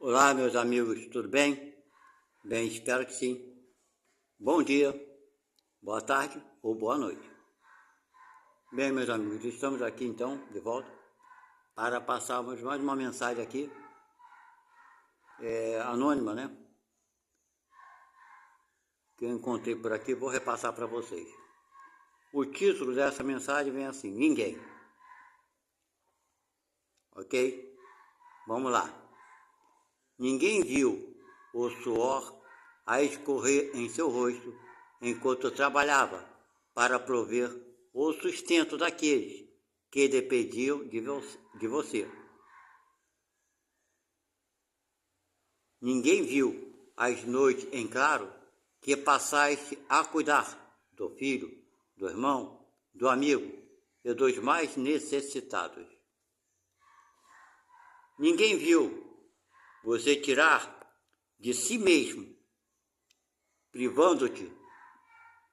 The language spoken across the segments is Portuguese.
Olá, meus amigos, tudo bem? Bem, espero que sim. Bom dia, boa tarde ou boa noite. Bem, meus amigos, estamos aqui então, de volta, para passarmos mais uma mensagem aqui, anônima, né? Que eu encontrei por aqui, vou repassar para vocês. O título dessa mensagem vem assim: Ninguém. Ok? Vamos lá. Ninguém viu o suor a escorrer em seu rosto enquanto trabalhava para prover o sustento daqueles que dependiam de você. Ninguém viu as noites em claro que passaste a cuidar do filho, do irmão, do amigo e dos mais necessitados. Ninguém viu você tirar de si mesmo, privando-te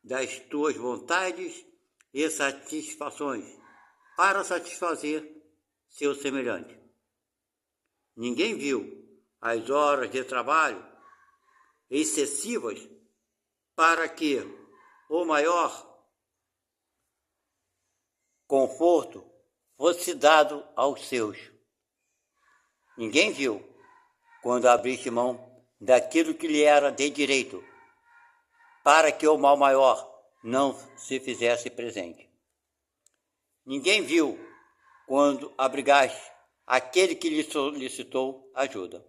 das tuas vontades e satisfações para satisfazer seu semelhante. Ninguém viu as horas de trabalho excessivas para que o maior conforto fosse dado aos seus. Ninguém viu quando abriste mão daquilo que lhe era de direito, para que o mal maior não se fizesse presente. Ninguém viu quando abrigaste aquele que lhe solicitou ajuda.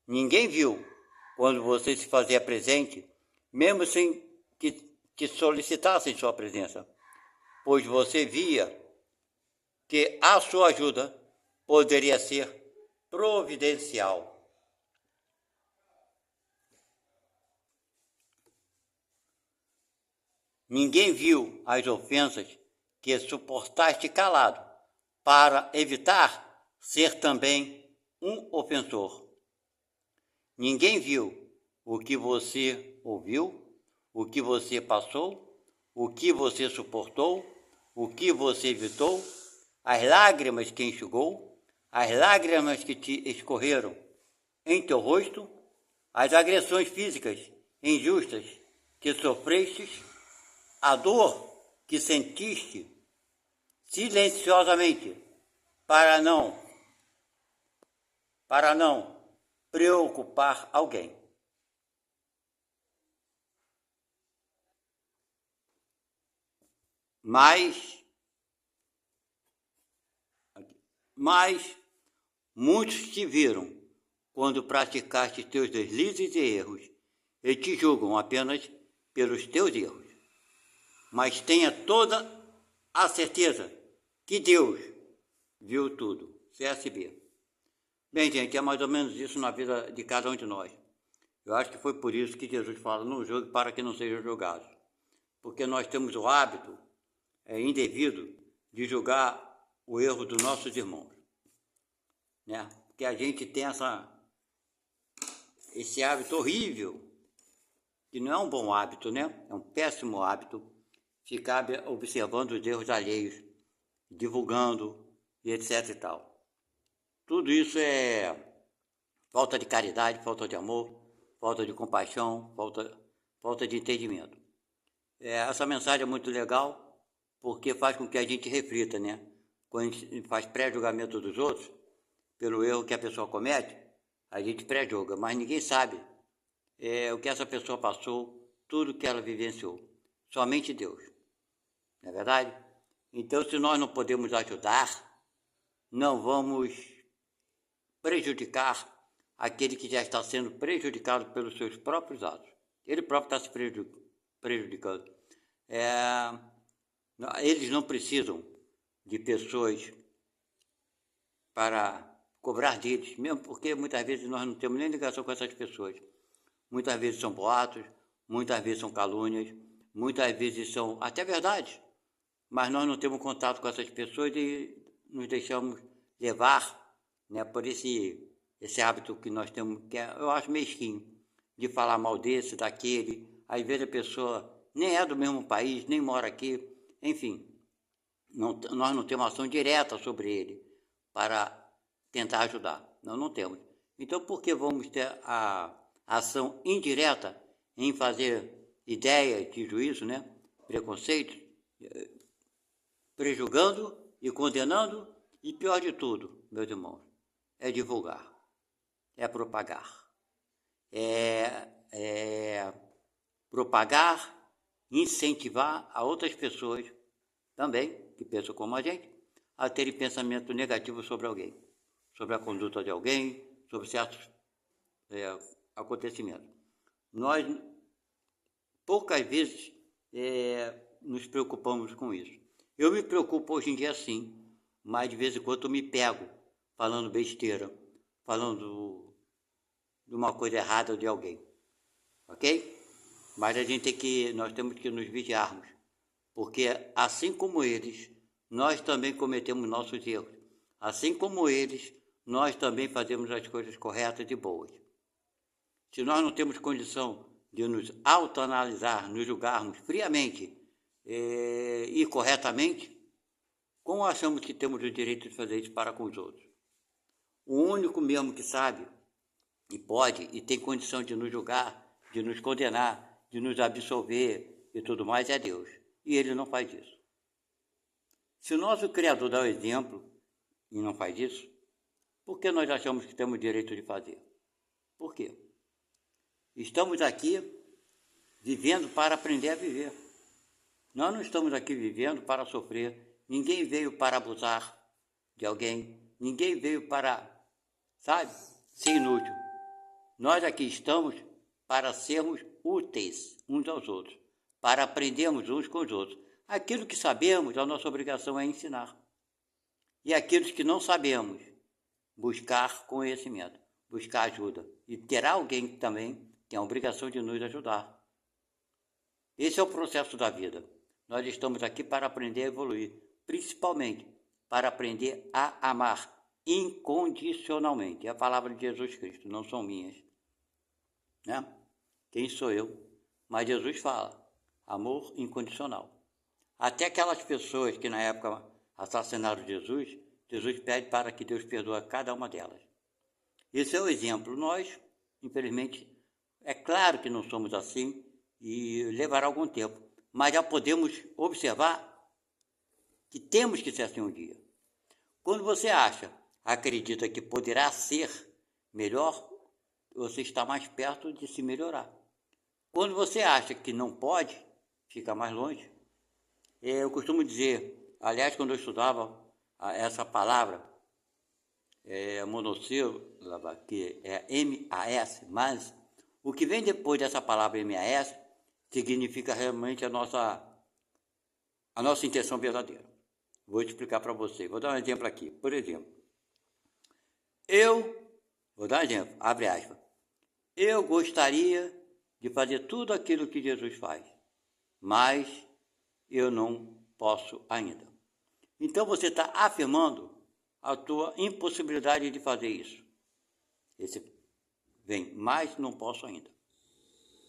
Ninguém viu quando você se fazia presente, mesmo sem que te solicitassem sua presença, pois você via que a sua ajuda poderia ser providencial. Ninguém viu as ofensas que suportaste calado, para evitar ser também um ofensor. Ninguém viu o que você ouviu, o que você passou, o que você suportou, o que você evitou, as lágrimas que enxugou, as lágrimas que te escorreram em teu rosto, as agressões físicas injustas que sofrestes, a dor que sentiste silenciosamente para não preocupar alguém. Mas muitos te viram quando praticaste teus deslizes e erros e te julgam apenas pelos teus erros. Mas tenha toda a certeza que Deus viu tudo. CSB. Bem, gente, é mais ou menos isso na vida de cada um de nós. Eu acho que foi por isso que Jesus fala: não julgue para que não sejam julgados. Porque nós temos o hábito indevido de julgar o erro dos nossos irmãos, né? Porque a gente tem esse hábito horrível, que não é um bom hábito, né? É um péssimo hábito, ficar observando os erros alheios, divulgando e etc e tal. Tudo isso é falta de caridade, falta de amor, falta de compaixão, falta de entendimento. Essa mensagem é muito legal, porque faz com que a gente reflita, né? Quando a gente faz pré-julgamento dos outros, pelo erro que a pessoa comete, a gente pré-julga, mas ninguém sabe o que essa pessoa passou, tudo que ela vivenciou. Somente Deus, não é verdade? Então, se nós não podemos ajudar, não vamos prejudicar aquele que já está sendo prejudicado pelos seus próprios atos. Ele próprio está se prejudicando. Eles não precisam de pessoas para cobrar deles, mesmo porque muitas vezes nós não temos nem ligação com essas pessoas. Muitas vezes são boatos, muitas vezes são calúnias, muitas vezes são até verdades, mas nós não temos contato com essas pessoas e nos deixamos levar, né, por esse hábito que nós temos, que eu acho mesquinho, de falar mal desse, daquele. Às vezes a pessoa nem é do mesmo país, nem mora aqui, enfim, nós não temos ação direta sobre ele para tentar ajudar. Nós não temos. Então, por que vamos ter a ação indireta em fazer ideias de juízo, né? Preconceitos, prejulgando e condenando, e pior de tudo, meus irmãos, é divulgar, é propagar, é propagar, incentivar a outras pessoas também, que pensam como a gente, a terem pensamento negativo sobre alguém, sobre a conduta de alguém, sobre certos acontecimentos. Nós, poucas vezes, nos preocupamos com isso. Eu me preocupo hoje em dia sim, mas de vez em quando eu me pego falando besteira, falando de uma coisa errada de alguém, ok? Mas nós temos que nos vigiarmos, porque assim como eles, nós também cometemos nossos erros. Assim como eles, nós também fazemos as coisas corretas e boas. Se nós não temos condição de nos autoanalisar, nos julgarmos friamente e corretamente, como achamos que temos o direito de fazer isso para com os outros? O único mesmo que sabe e pode e tem condição de nos julgar, de nos condenar, de nos absolver e tudo mais é Deus. E Ele não faz isso. Se o nosso Criador dá o exemplo e não faz isso, por que nós achamos que temos o direito de fazer? Por quê? Estamos aqui vivendo para aprender a viver. Nós não estamos aqui vivendo para sofrer. Ninguém veio para abusar de alguém. Ninguém veio para, ser inútil. Nós aqui estamos para sermos úteis uns aos outros, para aprendermos uns com os outros. Aquilo que sabemos, a nossa obrigação é ensinar. E aqueles que não sabemos, buscar conhecimento, buscar ajuda. E terá alguém que também tem a obrigação de nos ajudar. Esse é o processo da vida. Nós estamos aqui para aprender a evoluir, principalmente para aprender a amar incondicionalmente. É a palavra de Jesus Cristo, não são minhas. Né? Quem sou eu? Mas Jesus fala, amor incondicional. Até aquelas pessoas que na época assassinaram Jesus, Jesus pede para que Deus perdoe cada uma delas. Esse é o exemplo. Nós, infelizmente, é claro que não somos assim e levará algum tempo, mas já podemos observar que temos que ser assim um dia. Quando você acredita que poderá ser melhor, você está mais perto de se melhorar. Quando você acha que não pode, fica mais longe. Eu costumo dizer, aliás, quando eu estudava essa palavra, monossílaba, que é M-A-S, mas o que vem depois dessa palavra M-A-S significa realmente a nossa intenção verdadeira. Vou te explicar para você. Vou dar um exemplo aqui. Por exemplo, vou dar um exemplo, abre aspas. Eu gostaria de fazer tudo aquilo que Jesus faz, mas eu não posso ainda. Então você está afirmando a tua impossibilidade de fazer isso. Esse vem, mas não posso ainda.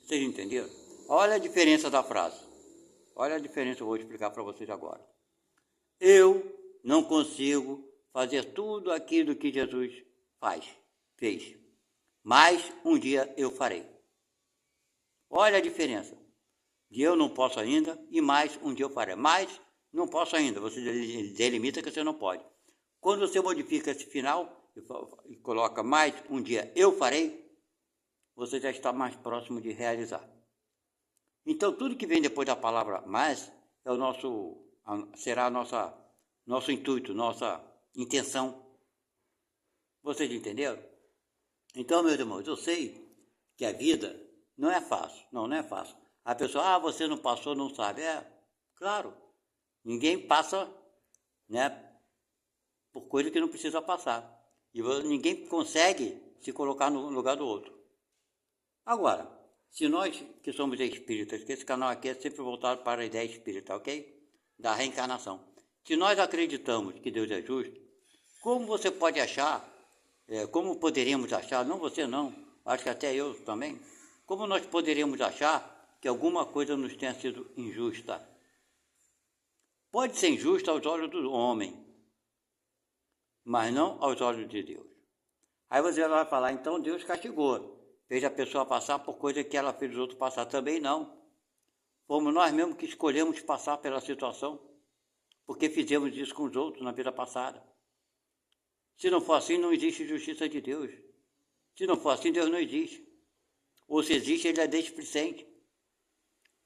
Vocês entenderam? Olha a diferença da frase. Olha a diferença, eu vou explicar para vocês agora. Eu não consigo fazer tudo aquilo que Jesus fez, mas um dia eu farei. Olha a diferença de eu não posso ainda e mais um dia eu farei. Mas não posso ainda, você delimita que você não pode. Quando você modifica esse final e coloca mais um dia eu farei, você já está mais próximo de realizar. Então tudo que vem depois da palavra mais será nosso intuito, nossa intenção. Vocês entenderam? Então, meus irmãos, eu sei que a vida não é fácil. Não é fácil. A pessoa, você não passou, não sabe. Claro, ninguém passa, por coisa que não precisa passar. E ninguém consegue se colocar no lugar do outro. Agora, se nós que somos espíritas, que esse canal aqui é sempre voltado para a ideia espírita, ok? Da reencarnação. Se nós acreditamos que Deus é justo, como você pode achar, como poderíamos achar, não você não, acho que até eu também, como nós poderíamos achar que alguma coisa nos tenha sido injusta? Pode ser injusta aos olhos do homem, mas não aos olhos de Deus. Aí você vai falar, então Deus castigou, fez a pessoa passar por coisa que ela fez os outros passar. Também não. Fomos nós mesmos que escolhemos passar pela situação, porque fizemos isso com os outros na vida passada. Se não for assim, não existe justiça de Deus. Se não for assim, Deus não existe. Ou se existe, ele é displicente.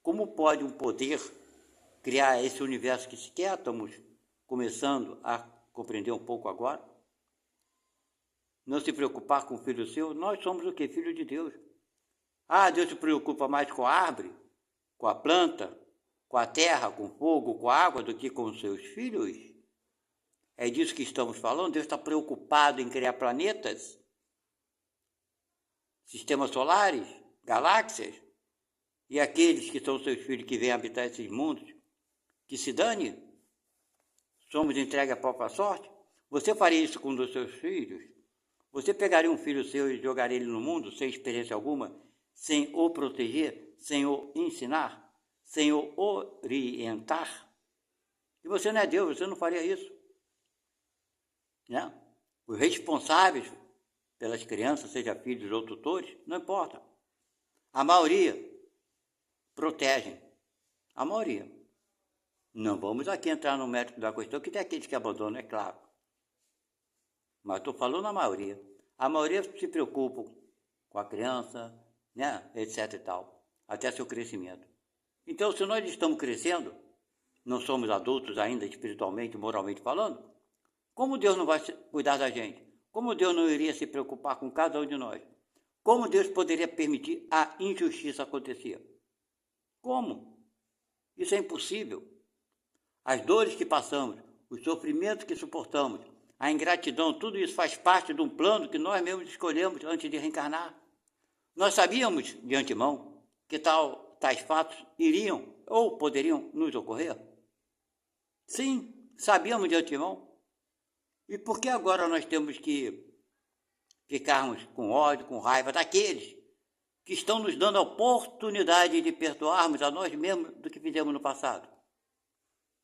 Como pode um poder criar esse universo que sequer estamos começando a compreender um pouco agora? Não se preocupar com o filho seu? Nós somos o quê? Filho de Deus. Ah, Deus se preocupa mais com a árvore, com a planta, com a terra, com o fogo, com a água, do que com os seus filhos? É disso que estamos falando? Deus está preocupado em criar planetas, sistemas solares, galáxias, e aqueles que são seus filhos que vêm habitar esses mundos, que se dane? Somos entregues à própria sorte? Você faria isso com um dos seus filhos? Você pegaria um filho seu e jogaria ele no mundo sem experiência alguma, sem o proteger, sem o ensinar, sem o orientar? E você não é Deus, você não faria isso. Né? Os responsáveis pelas crianças, seja filhos ou tutores, não importa. A maioria protegem. A maioria. Não vamos aqui entrar no mérito da questão, que tem aqueles que abandonam, é claro. Mas estou falando a maioria. A maioria se preocupa com a criança, né, etc e tal, até seu crescimento. Então, se nós estamos crescendo, não somos adultos ainda espiritualmente, moralmente falando, como Deus não vai cuidar da gente? Como Deus não iria se preocupar com cada um de nós? Como Deus poderia permitir a injustiça acontecer? Como? Isso é impossível. As dores que passamos, os sofrimentos que suportamos, a ingratidão, tudo isso faz parte de um plano que nós mesmos escolhemos antes de reencarnar. Nós sabíamos de antemão que tais fatos iriam ou poderiam nos ocorrer? Sim, sabíamos de antemão. E por que agora nós temos que ficarmos com ódio, com raiva daqueles que estão nos dando a oportunidade de perdoarmos a nós mesmos do que fizemos no passado?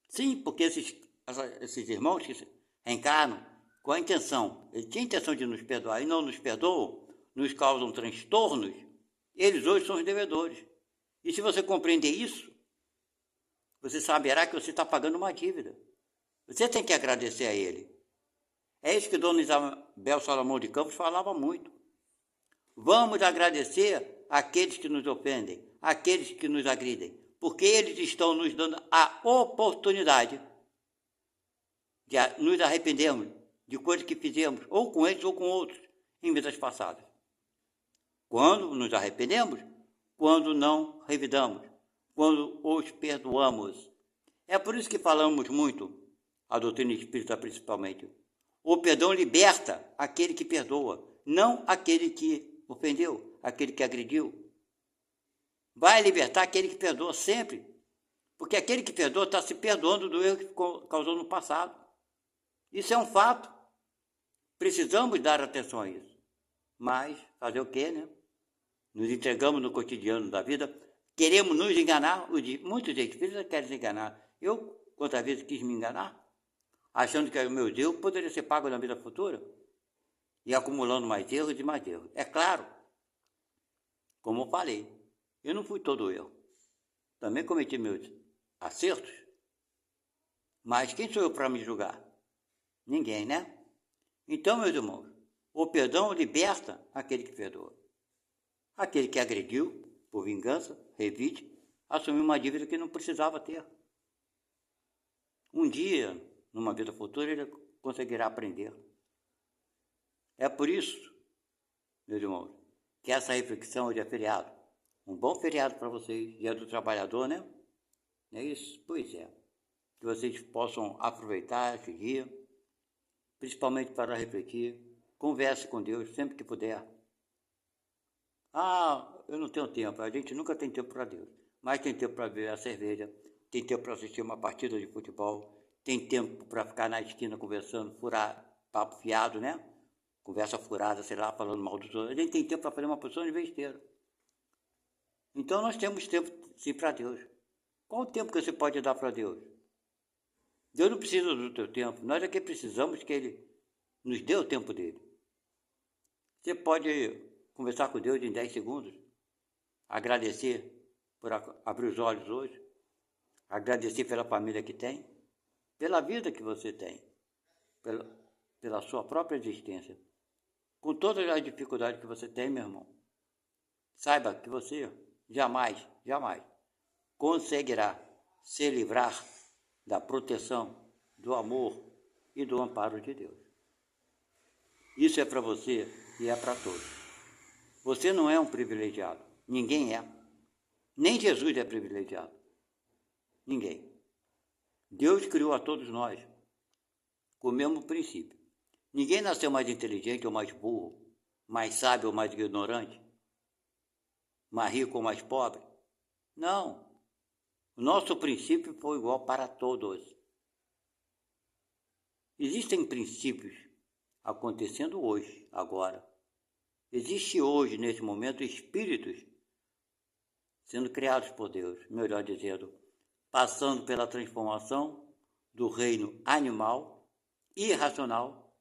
Sim, porque esses irmãos que reencarnam com a intenção, eles tinham a intenção de nos perdoar e não nos perdoam, nos causam transtornos, eles hoje são os devedores. E se você compreender isso, você saberá que você está pagando uma dívida. Você tem que agradecer a ele. É isso que Dona Isabel Salomão de Campos falava muito. Vamos agradecer àqueles que nos ofendem, àqueles que nos agridem, porque eles estão nos dando a oportunidade de nos arrependermos de coisas que fizemos, ou com eles ou com outros, em vidas passadas. Quando nos arrependemos, quando não revidamos, quando os perdoamos. É por isso que falamos muito, a doutrina espírita principalmente. O perdão liberta aquele que perdoa, não aquele que ofendeu, aquele que agrediu. Vai libertar aquele que perdoa sempre, porque aquele que perdoa está se perdoando do erro que causou no passado. Isso é um fato. Precisamos dar atenção a isso. Mas fazer o quê, né? Nos entregamos no cotidiano da vida, queremos nos enganar. Muitos espíritas querem se enganar. Eu, quantas vezes quis me enganar, achando que o meu erro poderia ser pago na vida futura, e acumulando mais erros e mais erros. É claro, como eu falei, eu não fui todo erro. Também cometi meus acertos, mas quem sou eu para me julgar? Ninguém, né? Então, meus irmãos, o perdão liberta aquele que perdoa. Aquele que agrediu, por vingança, revide, assumiu uma dívida que não precisava ter. Um dia, numa vida futura, ele conseguirá aprender. É por isso, meus irmãos, que essa reflexão hoje é feriado. Um bom feriado para vocês, dia do trabalhador, né? Não é isso? Pois é. Que vocês possam aproveitar esse dia, principalmente para refletir. Converse com Deus sempre que puder. Ah, eu não tenho tempo. A gente nunca tem tempo para Deus. Mas tem tempo para beber a cerveja, tem tempo para assistir uma partida de futebol, tem tempo para ficar na esquina conversando, furar papo fiado, né? Conversa furada, sei lá, falando mal dos outros. A gente tem tempo para fazer uma porção de besteira. Então nós temos tempo, sim, para Deus. Qual o tempo que você pode dar para Deus? Deus não precisa do teu tempo. Nós é que precisamos que Ele nos dê o tempo dele. Você pode conversar com Deus em 10 segundos, agradecer por abrir os olhos hoje, agradecer pela família que tem, pela vida que você tem, pela sua própria existência, com todas as dificuldades que você tem, meu irmão. Saiba que você jamais conseguirá se livrar da proteção, do amor e do amparo de Deus. Isso é para você e é para todos. Você não é um privilegiado, ninguém é. Nem Jesus é privilegiado, ninguém. Deus criou a todos nós com o mesmo princípio. Ninguém nasceu mais inteligente ou mais burro, mais sábio ou mais ignorante, mais rico ou mais pobre. Não. O nosso princípio foi igual para todos. Existem princípios acontecendo hoje, agora. Existe hoje, nesse momento, espíritos sendo criados por Deus, melhor dizendo, passando pela transformação do reino animal e irracional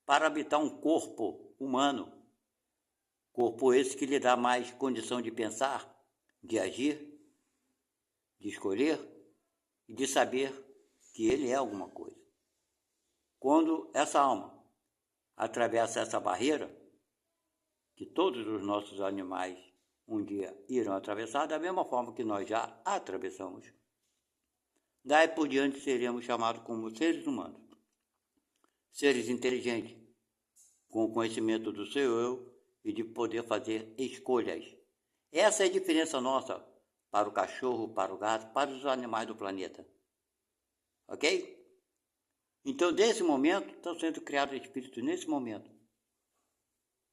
para habitar um corpo humano. Corpo esse que lhe dá mais condição de pensar, de agir, de escolher e de saber que ele é alguma coisa. Quando essa alma atravessa essa barreira, que todos os nossos animais um dia irão atravessar, da mesma forma que nós já atravessamos, daí por diante seremos chamados como seres humanos, seres inteligentes, com conhecimento do seu eu e de poder fazer escolhas. Essa é a diferença nossa para o cachorro, para o gato, para os animais do planeta. Ok? Então, nesse momento, estão sendo criados espíritos nesse momento.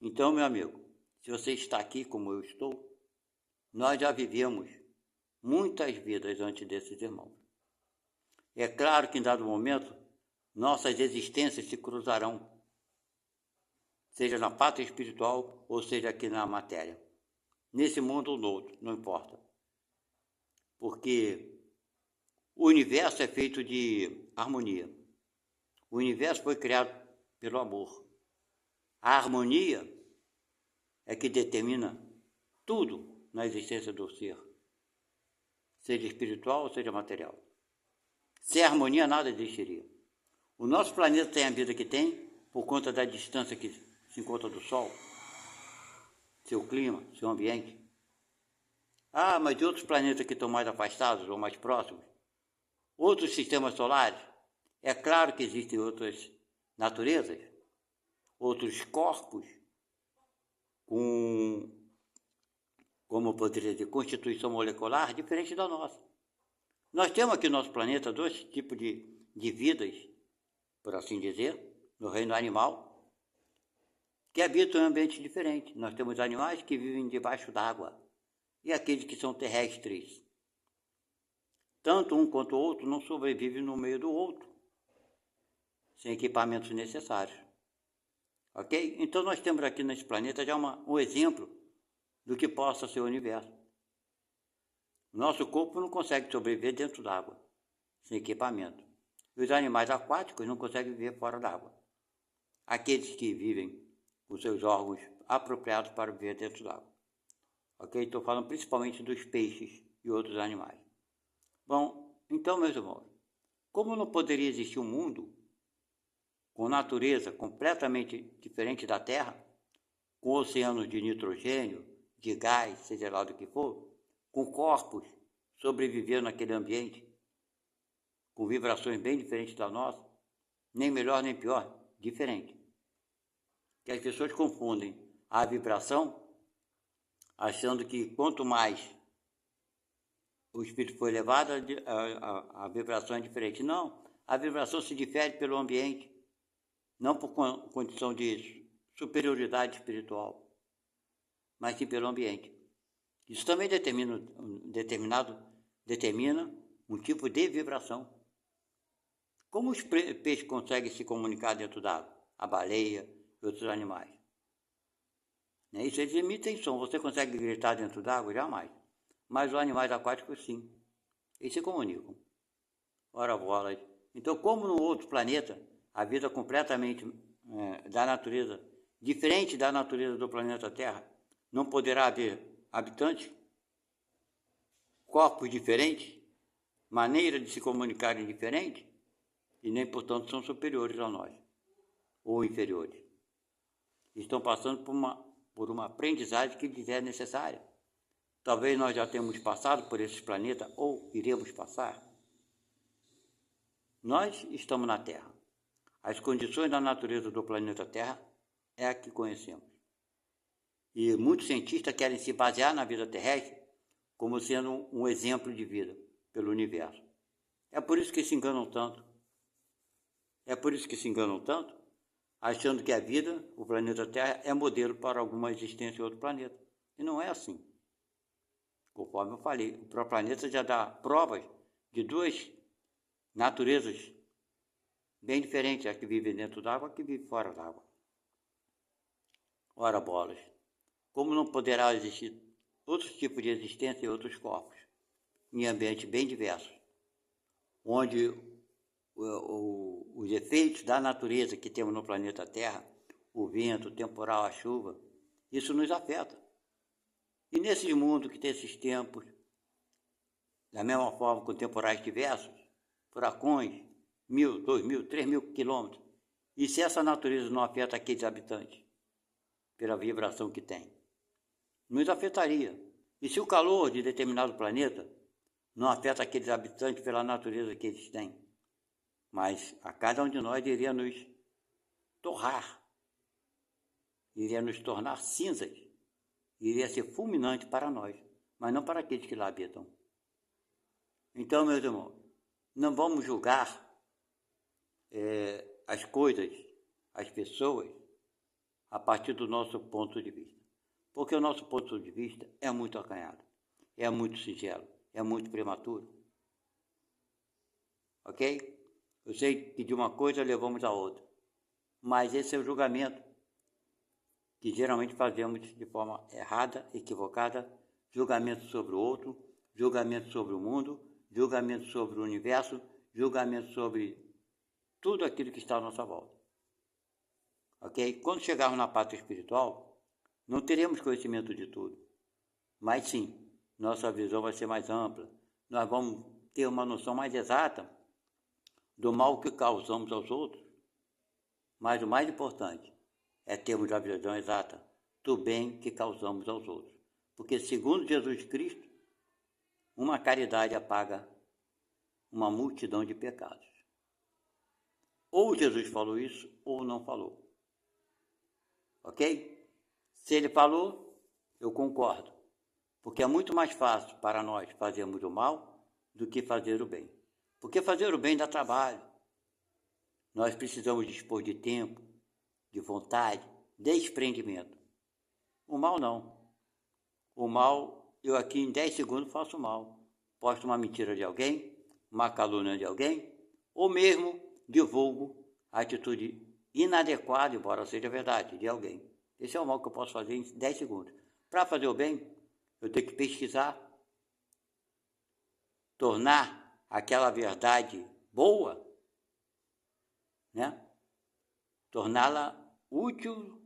Então, meu amigo, se você está aqui como eu estou, nós já vivemos muitas vidas antes desses irmãos. É claro que em dado momento, nossas existências se cruzarão, seja na pátria espiritual ou seja aqui na matéria. Nesse mundo ou no outro, não importa. Porque o universo é feito de harmonia. O universo foi criado pelo amor. A harmonia é que determina tudo na existência do ser, seja espiritual ou seja material. Sem harmonia nada existiria. O nosso planeta tem a vida que tem por conta da distância que se encontra do Sol, seu clima, seu ambiente. Ah, mas de outros planetas que estão mais afastados ou mais próximos, outros sistemas solares, é claro que existem outras naturezas, outros corpos com, como eu poderia dizer, constituição molecular diferente da nossa. Nós temos aqui no nosso planeta dois tipos de vidas, por assim dizer, no reino animal, que habitam em ambientes diferentes. Nós temos animais que vivem debaixo d'água e aqueles que são terrestres. Tanto um quanto o outro não sobrevivem no meio do outro, sem equipamentos necessários. Ok? Então nós temos aqui nesse planeta já um exemplo do que possa ser o universo. Nosso corpo não consegue sobreviver dentro d'água, sem equipamento. Os animais aquáticos não conseguem viver fora d'água. Aqueles que vivem com seus órgãos apropriados para viver dentro d'água. Ok? Estou falando principalmente dos peixes e outros animais. Bom, então, meus irmãos, como não poderia existir um mundo com natureza completamente diferente da Terra, com oceanos de nitrogênio, de gás, seja lá do que for, com corpos sobrevivendo naquele ambiente, com vibrações bem diferentes da nossa, nem melhor nem pior, diferente. Que as pessoas confundem a vibração, achando que quanto mais o espírito foi elevado, a vibração é diferente. Não, a vibração se difere pelo ambiente, não por condição de superioridade espiritual, mas sim pelo ambiente. Isso também determina um tipo de vibração. Como os peixes conseguem se comunicar dentro d'água? A baleia e outros animais. Isso eles emitem som. Você consegue gritar dentro d'água? Jamais. Mas os animais aquáticos, sim. Eles se comunicam. Ora bolas. Então, como no outro planeta, a vida completamente da natureza diferente da natureza do planeta Terra, não poderá haver habitantes, corpos diferentes, maneira de se comunicarem diferente, e nem, portanto, são superiores a nós, ou inferiores. Estão passando por uma aprendizagem que lhes é necessária. Talvez nós já tenhamos passado por esses planetas, ou iremos passar. Nós estamos na Terra. As condições da natureza do planeta Terra é a que conhecemos. E muitos cientistas querem se basear na vida terrestre como sendo um exemplo de vida pelo universo. É por isso que se enganam tanto. Achando que a vida, o planeta Terra, é modelo para alguma existência em outro planeta. E não é assim. Conforme eu falei, o próprio planeta já dá provas de duas naturezas bem diferentes, a que vive dentro d'água e a que vive fora d'água. Ora bolas, como não poderá existir outros tipos de existência em outros corpos, em ambientes bem diversos, onde os efeitos da natureza que temos no planeta Terra, o vento, o temporal, a chuva, isso nos afeta. E nesse mundo que tem esses tempos, da mesma forma com temporais diversos, furacões, 1.000, 2.000, 3.000 quilômetros, e se essa natureza não afeta aqueles habitantes, pela vibração que tem, nos afetaria. E se o calor de determinado planeta não afeta aqueles habitantes pela natureza que eles têm, mas a cada um de nós iria nos torrar, iria nos tornar cinzas, iria ser fulminante para nós, mas não para aqueles que lá habitam. Então, meus irmãos, não vamos julgar as coisas, as pessoas, a partir do nosso ponto de vista. Porque o nosso ponto de vista é muito acanhado, é muito singelo, é muito prematuro. Ok? Eu sei que de uma coisa levamos a outra, mas esse é o julgamento que geralmente fazemos de forma errada, equivocada, julgamento sobre o outro, julgamento sobre o mundo, julgamento sobre o universo, julgamento sobre tudo aquilo que está à nossa volta. Ok? Quando chegarmos na parte espiritual, não teremos conhecimento de tudo, mas sim, nossa visão vai ser mais ampla, nós vamos ter uma noção mais exata do mal que causamos aos outros, mas o mais importante é termos a visão exata do bem que causamos aos outros, porque segundo Jesus Cristo, uma caridade apaga uma multidão de pecados. Ou Jesus falou isso, ou não falou. Ok? Se ele falou, eu concordo, porque é muito mais fácil para nós fazermos o mal do que fazer o bem. Porque fazer o bem dá trabalho. Nós precisamos dispor de tempo, de vontade, desprendimento. O mal não. O mal, eu aqui em 10 segundos faço mal. Posto uma mentira de alguém, uma calúnia de alguém, ou mesmo divulgo a atitude inadequada, embora seja verdade, de alguém. Esse é o mal que eu posso fazer em 10 segundos. Para fazer o bem, eu tenho que pesquisar, tornar aquela verdade boa, né? Torná-la útil,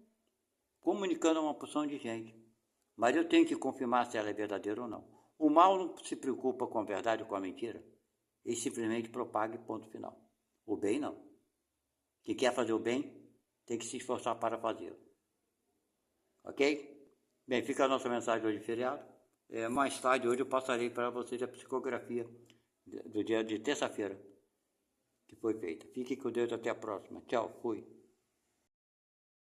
comunicando a uma porção de gente. Mas eu tenho que confirmar se ela é verdadeira ou não. O mal não se preocupa com a verdade ou com a mentira. Ele simplesmente propaga e ponto final. O bem não. Quem quer fazer o bem, tem que se esforçar para fazê-lo. Ok? Bem, fica a nossa mensagem hoje de feriado. Mais tarde, hoje eu passarei para vocês a psicografia do dia de terça-feira que foi feita. Fique com Deus, até a próxima. Tchau, fui.